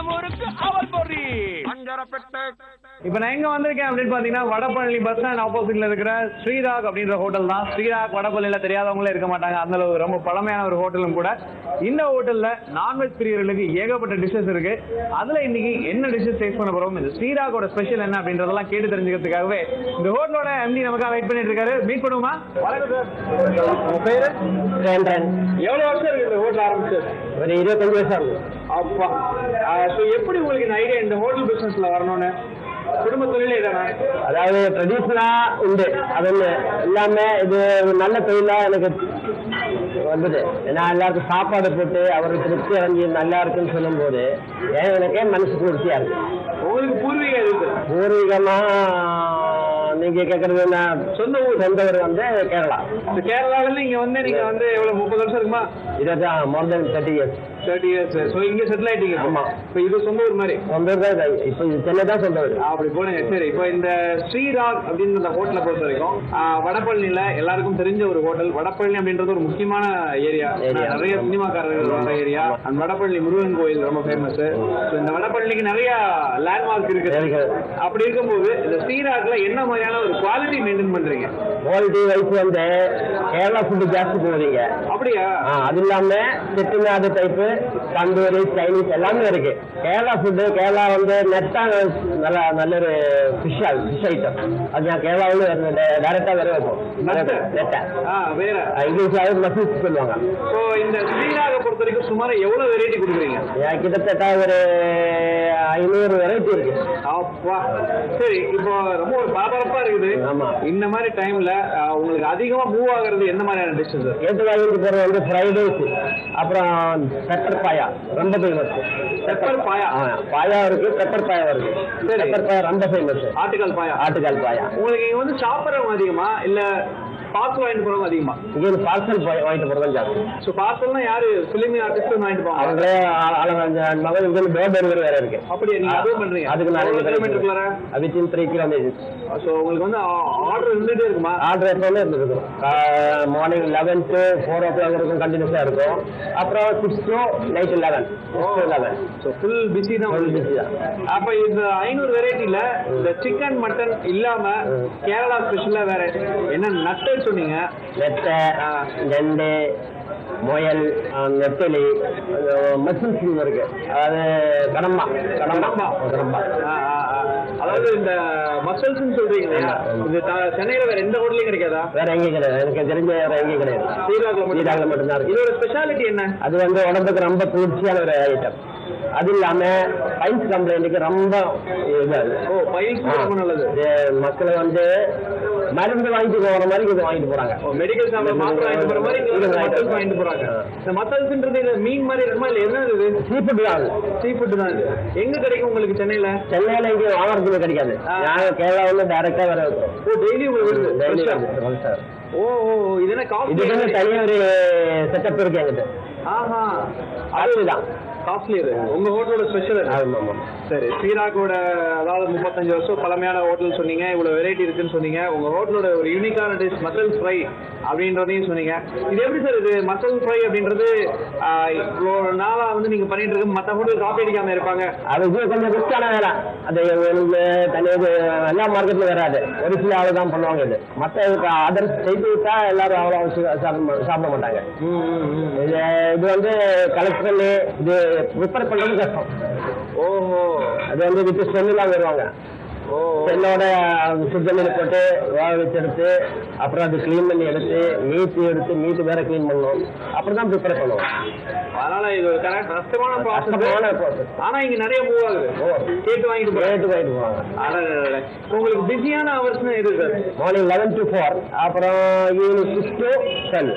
முறுக்கு அவல் பொரி அஞ்சரப்பெட்டை. இப்ப நான் எங்க வந்திருக்கேன் அப்படின்னு பாத்தீங்கன்னா வடபழனி பஸ் ஸ்டாண்ட் ஆப்போசிட்ல இருக்கிற ஸ்ரீராக் அப்படின்ற ஹோட்டல் தான். ஸ்ரீராக் வடபழனில தெரியாதவங்களே இருக்க மாட்டாங்க. அந்த அளவு ரொம்ப பழமையான ஒரு ஹோட்டலும் கூட. இந்த ஹோட்டல்ல நான்வெஜ் பிரியர்களுக்கு ஏகப்பட்ட டிஷஸ் இருக்கு. அதுல இன்னைக்கு என்ன டிஷஸ் டேஸ்ட் பண்ண போறோம், இந்த ஸ்ரீராக்கோட ஸ்பெஷல் என்ன அப்படின்றதெல்லாம் கேட்டு தெரிஞ்சுக்கிறதுக்காகவே இந்த ஹோட்டலோட எம்டி நமக்காக வெயிட் பண்ணிட்டு இருக்காரு. மீட் பண்ணுவோமா? வணக்கம் சார். உங்க பேரு? எவ்வளவு வருஷம் இருக்கு இந்த ஹோட்டல் ஆரம்பிச்சு? ஒரு 25 வருஷம் ஆகும். அப்பா, எப்படி உங்களுக்கு இந்த ஐடியா இந்த ஹோட்டல் பிசினஸ்ல வரணும்னு? குடும்ப தொழிலே தானே? அதாவது ட்ரெடிஷனா உண்டு, அது ஒண்ணு இல்லாம இது ஒரு நல்ல தொழிலா எனக்கு வந்தது. ஏன்னா எல்லாருக்கும் சாப்பாடு போட்டு அவருக்கு திருப்தி அடைஞ்சி நல்லா இருக்குன்னு சொல்லும் போது எனக்கே மனசுக்கு திருப்தியா இருக்கு. உங்களுக்கு பூர்வீகம் இருக்கு? பூர்வீகமா நீங்க கேக்குறது நான் சொந்த ஊர் வந்து கேரளா. கேரளாவில இங்க வந்து நீங்க வந்து எவ்வளவு 30 வருஷம் இருக்குமா? இதான் மோர் தென் 30 இயர்ஸ். 30 இயர்ஸ். சோ இங்க செட்டில் ஆயிட்டீங்க? ஆமா. இப்போ இது சொந்த ஊர் மாதிரி? சொந்த ஊர் தான். இப்போ இது சென்னை தான் சொந்த ஊர். அப்படி போனீங்க. சரி, இப்போ இந்த ஸ்ரீராக் அப்படின்னு இந்த ஹோட்டலை பொறுத்த வரைக்கும் வடபழனில எல்லாருக்கும் தெரிஞ்ச ஒரு ஹோட்டல். வடபழனி அப்படின்றது ஒரு முக்கியமான ஏரியா, நிறைய சினிமாக்காரர்கள் வர ஏரியா. அந்த வடபழனி முருகன் கோயில் ரொம்ப ஃபேமஸ். இந்த வடபழனிக்கு நிறைய லேண்ட்மார்க் இருக்கு. அப்படி இருக்கும்போது இந்த ஸ்ரீராக்ல என்ன மாதிரியான ஒரு குவாலிட்டி மெயின்டைன் பண்றீங்க? குவாலிட்டி வைஸ் வந்து கேரளா ஃபுட்டு ஜாஸ்தி போடுறீங்க. அப்படியா? அது இல்லாம செட்டிநாடு டைப்பு, தந்தூரி, சைனீஸ் எல்லாமே இருக்கு. கேரளா ஃபுட்டு, கேரளா வந்து நெட்டா நல்ல ஒரு ஃபிஷ் ஐட்டம். அது நான் கேரளாவில் டைரக்டா வேற வைப்போம். நெட்டா வேற இங்கிலீஷ் மசூஸ் சொல்லுவாங்க. ஸோ இந்த ஸ்ரீராக பொறுத்த வரைக்கும் சுமார் எவ்வளவு வெரைட்டி கொடுக்குறீங்க? கிட்டத்தட்ட ஒரு 500 வெரைட்டி இருக்கு. அப்பா, சரி. இப்போ ரொம்ப ஒரு பரபரப்பா இருக்குது. ஆமா. இந்த மாதிரி டைம்ல உங்களுக்கு அதிகமா மூவ் ஆகுறது எந்த மாதிரியான டிஷ்ஷஸ்? ஏற்று வாங்கிட்டு போறது வந்து ஃப்ரைட் ரைஸ், அப்புறம் பெப்பர் பாயா ரொம்ப ஃபேமஸ். பெப்பர் பாயா? பாயா இருக்கு, பெப்பர் பாயா இருக்கு. பெப்பர் பாயா ரொம்ப ஃபேமஸ். ஆட்டுக்கால் பாயா? ஆட்டுக்கால் பாயா. உங்களுக்கு இங்க வந்து சாப்பிட்றவங்க அதிகமா இல்ல பார்சல் வாங்கிட்டு போறவங்க அதிகமா? இங்க பார்சல் வாங்கிட்டு போறதும் ஜாஸ்தி. ஸோ பார்சல்னா யாரு பிலிம் ஆர்டிஸ்ட் வாங்கிட்டு போவாங்க? அவங்களே மகன் இங்க டோர் டெலிவரி வேற இருக்கு. அப்படியே நீங்க அதுவும் பண்றீங்க? அதுக்கு 4 கிலோமீட்டருக்குள்ள வித்தின் 3 கிலோமீட்டர்ஸ். ஸோ உங்களுக்கு வந்து ஆர்டர் இருந்துட்டே இருக்குமா? ஆர்டர் எப்பவுமே இருந்துருக்கும். மார்னிங் 11 to 4 o'clock வரைக்கும் கண்டினியூஸா இருக்கும். அப்புறம் 6 to night 11. So full busy தான். ஃபுல் பிஸி தான். அப்ப இந்த 500 வெரைட்டில இந்த சிக்கன் மட்டன் இல்லாம கேரளா ஸ்பெஷலா வேற என்ன நட்டு சொன்னீங்க? நெட்டை, நெண்டு, முயல், நெத்தலி, மசில்ஸ் இருக்கு. அதாவது கடம்பா. அதாவது இந்த மசில்ஸ் சொல்றீங்க இல்லையா, இது சென்னையில வேற எந்த ஹோட்டலையும் கிடைக்காதா? வேற எங்கேயும் கிடையாது, எனக்கு தெரிஞ்ச வேற எங்கேயும் கிடையாது. ஸ்ரீராக்ல மட்டும்தான் இருக்கு. இதோட ஸ்பெஷாலிட்டி என்ன? அது வந்து உடம்புக்கு ரொம்ப குளிர்ச்சியான ஒரு ஐட்டம். அது இல்லாம பைல்ஸ் கம்ப்ளைண்ட்டுக்கு ரொம்ப நல்லது. மக்களை வந்து மருந்து வாங்கிட்டு போற மாதிரி இது வாங்கிட்டு போறாங்க. மெடிக்கல் ஷாப்ல மாத்திரை வாங்கிட்டு போற மாதிரி வாங்கிட்டு போறாங்க. இந்த மசால்ஸ்ன்றது மீன் மாதிரி இருக்குமா இல்ல என்ன? சீ ஃபுட் தான். சீ ஃபுட் தான். எங்க கிடைக்கும் உங்களுக்கு? சென்னையில இங்க வாங்குறதுக்கு கிடைக்காது. நாங்க கேரளாவில் டைரக்டா வர டெய்லி உங்களுக்கு சார். ஓ, இது என்ன காஃபி? இது தனியா ஒரு செட்டப் இருக்கு என்கிட்ட. ஆஹா, அதுதான் காஸ்ட்லி. உங்க ஹோட்டலோட ஸ்பெஷல்? ஆமா. சரி, ஸ்ரீராக்கோட அதாவது 35 வருஷம் பழமையான ஹோட்டல் சொன்னீங்க, இவ்வளவு வெரைட்டி இருக்குன்னு சொன்னீங்க. உங்க ஹோட்டலோட ஒரு யூனிக்கான டிஷ் மசல் ஃப்ரை அப்படின்றதையும் சொன்னீங்க. இது எப்படி சார் இது மசல் ஃப்ரை அப்படின்றது இவ்வளோ நாளா வந்து நீங்க பண்ணிட்டு இருக்கு, மற்ற ஹோட்டல் காப்பி அடிக்காம இருப்பாங்க? அது கொஞ்சம் ரிஸ்கான வேலை. அது தனியாக எல்லா மார்க்கெட்ல வராது, ஒரு சில ஆளு தான் பண்ணுவாங்க. இது மற்ற அதர்ஸ் செய்து விட்டா எல்லாரும் அவ்வளோ சாப்பிட மாட்டாங்க. இது வந்து கலெக்ட் பண்ணி இது ப்ரிப்பேர் பண்றது கஷ்டம். ஓஹோ, அது வந்து வித்து ஸ்மெல்லாம் வருவாங்க. என்னோட சுத்தண்ணீர் போட்டு வேக வச்சு எடுத்து அப்புறம் அது கிளீன் பண்ணி எடுத்து மீட்டு வேற கிளீன் பண்ணணும். அப்படிதான் ப்ரிப்பேர் பண்ணுவோம். அதனால இது கஷ்டமான ப்ராசஸ். ஆனா இங்க நிறைய மூவ் ஆகுது. கேட்டு வாங்கிட்டு போவாங்க. உங்களுக்கு பிஸியான ஹவர்ஸ் எது சார்? மார்னிங் 11 to 4, அப்புறம் ஈவினிங் 6 to 10.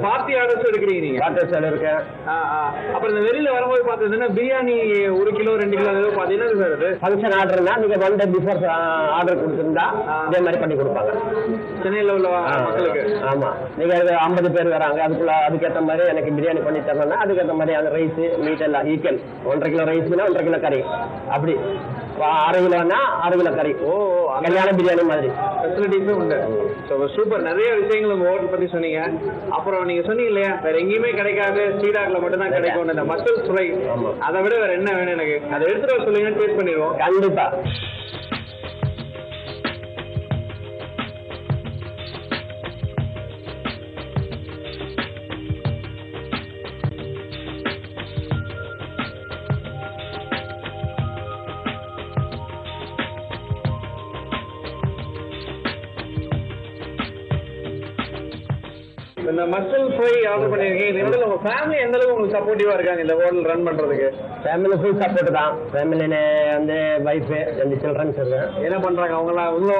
பார்ட்டி ஆர்டர்ஸ் எடுக்கிறீங்க நீங்க? பார்ட்டி ஆர்டர் இருக்கேன். அப்புறம் இந்த வெளியில வரும்போது பார்த்தீங்கன்னா பிரியாணி 1 கிலோ 2 கிலோ ஏதோ பார்த்தீங்கன்னா சார் அது ஃபங்க்ஷன் ஆர்டர்னா நீங்க 1 day பிஃபோர் ஆர்டர் கொடுத்துருந்தா இதே மாதிரி பண்ணி கொடுப்பாங்க சென்னையில் உள்ள மக்களுக்கு. ஆமா, நீங்க 50 பேர் வராங்க, அதுக்கேற்ற மாதிரி எனக்கு பிரியாணி பண்ணி தரணும்னா அதுக்கேற்ற மாதிரி அந்த ரைஸ் மீட் எல்லாம் ஈக்குவல். 1.5 கிலோ ரைஸ்னா 1.5 கிலோ கறி அப்படி 6 கிலோன்னா 6 கிலோ கறி. ஓ கல்யாண பிரியாணி மாதிரி ஃபெசிலிட்டிஸும் உண்டு. சூப்பர். நிறைய விஷயங்கள் உங்க ஹோட்டல் பத்தி சொன்னீங்க. அப்புறம் நீங்க சொன்னீங்க இல்லையா, வேற எங்கேயுமே கிடைக்காது, ஸ்ரீடாக்ல மட்டும் தான் கிடைக்கும் இந்த மசால் ஃப்ரை. அதை விட வேற என்ன வேணும் எனக்கு? அதை எடுத்துட்டு வர சொல்லுங்க, டேஸ்ட் பண்ணிடுவோம். கண்டிப்பா. இந்த மசால் ஃப்ரை ஆர்டர் பண்ணிருக்கீங்க. இந்த இடத்துல உங்க ஃபேமிலி எந்த அளவுக்கு உங்களுக்கு சப்போர்ட்டிவா இருக்காங்க இந்த ஹோட்டல் ரன் பண்றதுக்கு? ஃபேமிலி ஃபுல் சப்போர்ட் தான். ஃபேமிலின்னு வந்து வைஃப் 2 சில்ட்ரன்ஸ் இருக்கு. என்ன பண்றாங்க அவங்களாம்? உள்ள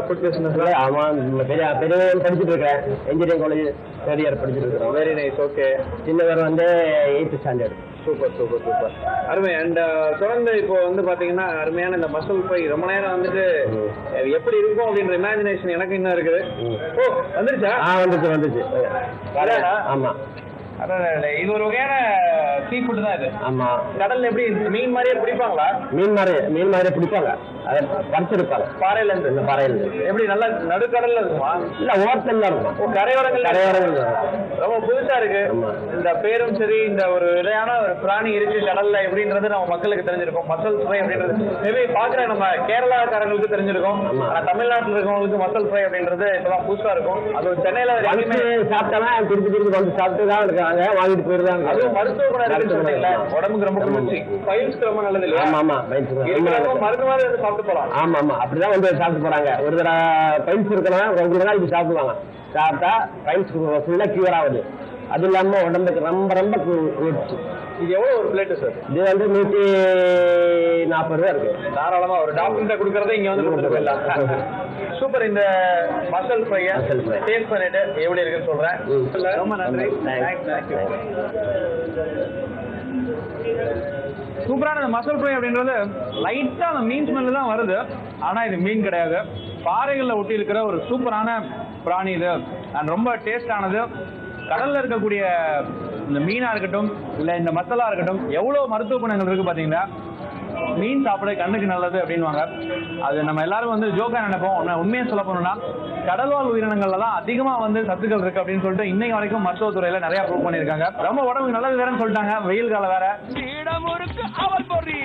ஃபுட் பிசினஸ்? ஆமா, பெரிய படிச்சுட்டு இருக்கேன். இன்ஜினியரிங் காலேஜ் தேர்ட் இயர் படிச்சுட்டு இருக்கேன். Very nice. ஓகே. சின்னவர் வந்து 8th ஸ்டாண்டர்ட். சூப்பர். அருமை. அண்ட் தொடர்ந்து இப்போ வந்து பாத்தீங்கன்னா அருமையான இந்த மசால் ஃப்ரை ரொம்ப நேரம் வந்துட்டு எப்படி இருக்கும் அப்படின்ற இமேஜினேஷன் எனக்கு இன்னும் இருக்குது. ஓ வந்துருச்சா? வந்துச்சு. ஆமா, இது ஒரு வகையான சீ ஃபுட் தான் இது. ஆமா. கடல்ல எப்படி மீன் மாதிரியே பிடிப்பாங்களா? மீன் மாதிரியே பிடிப்பாங்க. அதை பறிச்செடுப்பாங்க பாறையில இருந்து. இந்த பாறையில இருந்து எப்படி நல்லா நடுக்கடல்ல இருக்குமா? இல்ல, ஓரத்துல இருக்கும். கரையோரங்கள். ரொம்ப புதுசா இருக்கு. இந்த பேரும் சரி, இந்த ஒரு விதையான ஒரு பிராணி இருக்கு கடல்ல எப்படின்றது நம்ம மக்களுக்கு தெரிஞ்சிருக்கும். மசால் ஃப்ரை அப்படின்றது மேபி பாக்குற நம்ம கேரளாக்காரங்களுக்கு தெரிஞ்சிருக்கும். ஆனா தமிழ்நாட்டில் இருக்கவங்களுக்கு மசால் ஃப்ரை அப்படின்றது இப்பதான் புதுசா இருக்கும். அது சென்னையில சாப்பிட்டாலும் திருப்பி வந்து சாப்பிட்டு தான் இருக்காங்க, வாங்கிட்டு போயிருந்தாங்க. அதுவும் மருத்துவ குணம் இருக்குன்னு உடம்புக்கு ரொம்ப குளிர்ச்சி, பயிற்சிக்கு ரொம்ப நல்லது இல்லையா? ஆமா, மருந்து மாதிரி வந்து சாப்பிட்டு போலாம். ஆமா, அப்படிதான் வந்து சாப்பிட்டு போறாங்க. ஒரு தடவை பயிற்சி இருக்கலாம், ஒரு நாள் இப்படி சாப்பிடுவாங்க. சாப்பிட்டா பயிற்சி ஃபுல்லா கியூர் ஆகுது. அது இல்லாம உடம்புக்கு ரொம்ப குளிர்ச்சி. இது எவ்வளவு ஒரு பிளேட் சார்? இது வந்து 140 ரூபா இருக்கு. தாராளமா ஒரு டாக்டர் கொடுக்கறத இங்க வந்து கொடுத்துட்டு போயிடலாம். சூப்பர். இந்த மசால் ஃப்ரையை டேஸ்ட் பண்ணிட்டு எப்படி இருக்குன்னு சொல்றேன். ரொம்ப நன்றி. சூப்பரான இந்த மசால் ஃப்ரை அப்படின்றது லைட்டா அந்த மீன் ஸ்மெல் தான் வருது. ஆனா இது மீன் கிடையாது, பாறைகள்ல ஒட்டி இருக்கிற ஒரு சூப்பரான பிராணி இது. அண்ட் ரொம்ப டேஸ்டானது. கடல்ல இருக்கக்கூடிய இந்த மீனா இருக்கட்டும் இல்ல இந்த மசாலா இருக்கட்டும், எவ்வளவு மருத்துவ குணங்கள் இருக்கு பாத்தீங்கன்னா. மீன் சாப்பிட கண்ணுக்கு நல்லது அப்படின்வாங்க. அது நம்ம எல்லாரும் வந்து ஜோக்கா நினைப்போம். உண்மையை சொல்ல போனோம்னா கடல்வாழ் உயிரினங்கள்ல தான் அதிகமா வந்து சத்துக்கள் இருக்கு அப்படின்னு சொல்லிட்டு இன்னைக்கு வரைக்கும் மருத்துவத்துறையில நிறைய ப்ரூவ் பண்ணிருக்காங்க. ரொம்ப உடம்புக்கு நல்லது வேறன்னு சொல்லிட்டாங்க. வெயில் காலம் வேற. இடமுருக்கு அவல் பொறி.